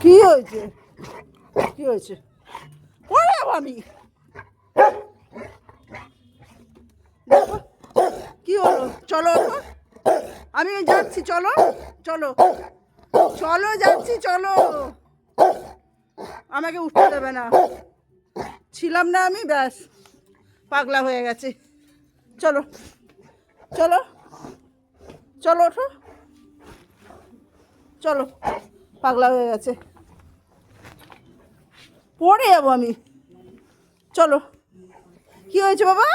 কি হয়েছে? কি হয়েছে? ওরে আমি কি হলো? চলো ওঠো, আমি যাচ্ছি। চলো চলো চলো, যাচ্ছি চলো। আমাকে উঠতে দেবে না, ছিলাম না আমি, ব্যাস পাগলা হয়ে গেছে। চলো চলো চলো ওঠো, চলো। পাগলা হয়ে গেছে, পড়ে যাবো আমি। চলো। কি হয়েছে বাবা?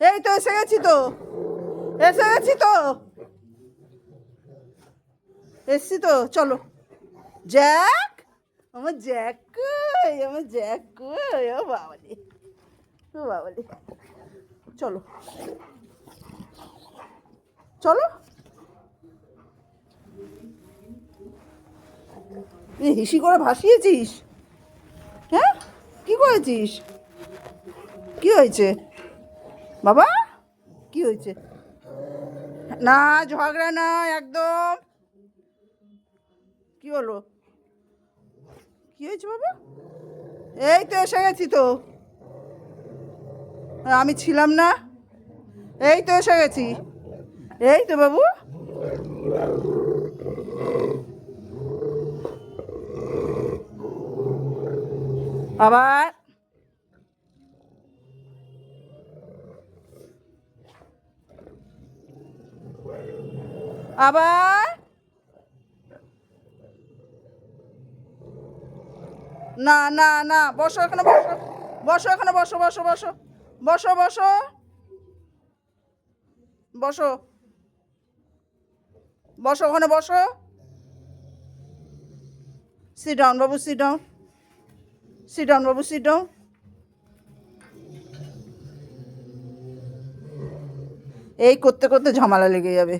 এই তো এসে গেছি তো, এসে গেছি তো, এসছি তো। চলো। জ্যাক, আমার জ্যাক কই? আমার জ্যাক কই? ও বাবালি, ও বাবালি। চলো চলো। এই হিসি করে ভাসিয়েছিস? হ্যাঁ, কি করেছিস? কি হয়েছে বাবা? কি হয়েছে? না, ঝগড়া না একদম। কি হলো? কি হয়েছে বাবা? এই তো এসে গেছি তো, আমি ছিলাম না। এই তো এসে গেছি। এই তো বাবু। আবার আবার না না না, বসো এখানে, বসো বসো এখানে, বসো বসো বসো বসো বসো বসো বসো ওখানে বসো। সিট ডাউন বাবু, সিট ডাউন, সিট ডাউন বাবু, সিট ডাউন। এই করতে করতে ঝামেলা লেগে যাবে।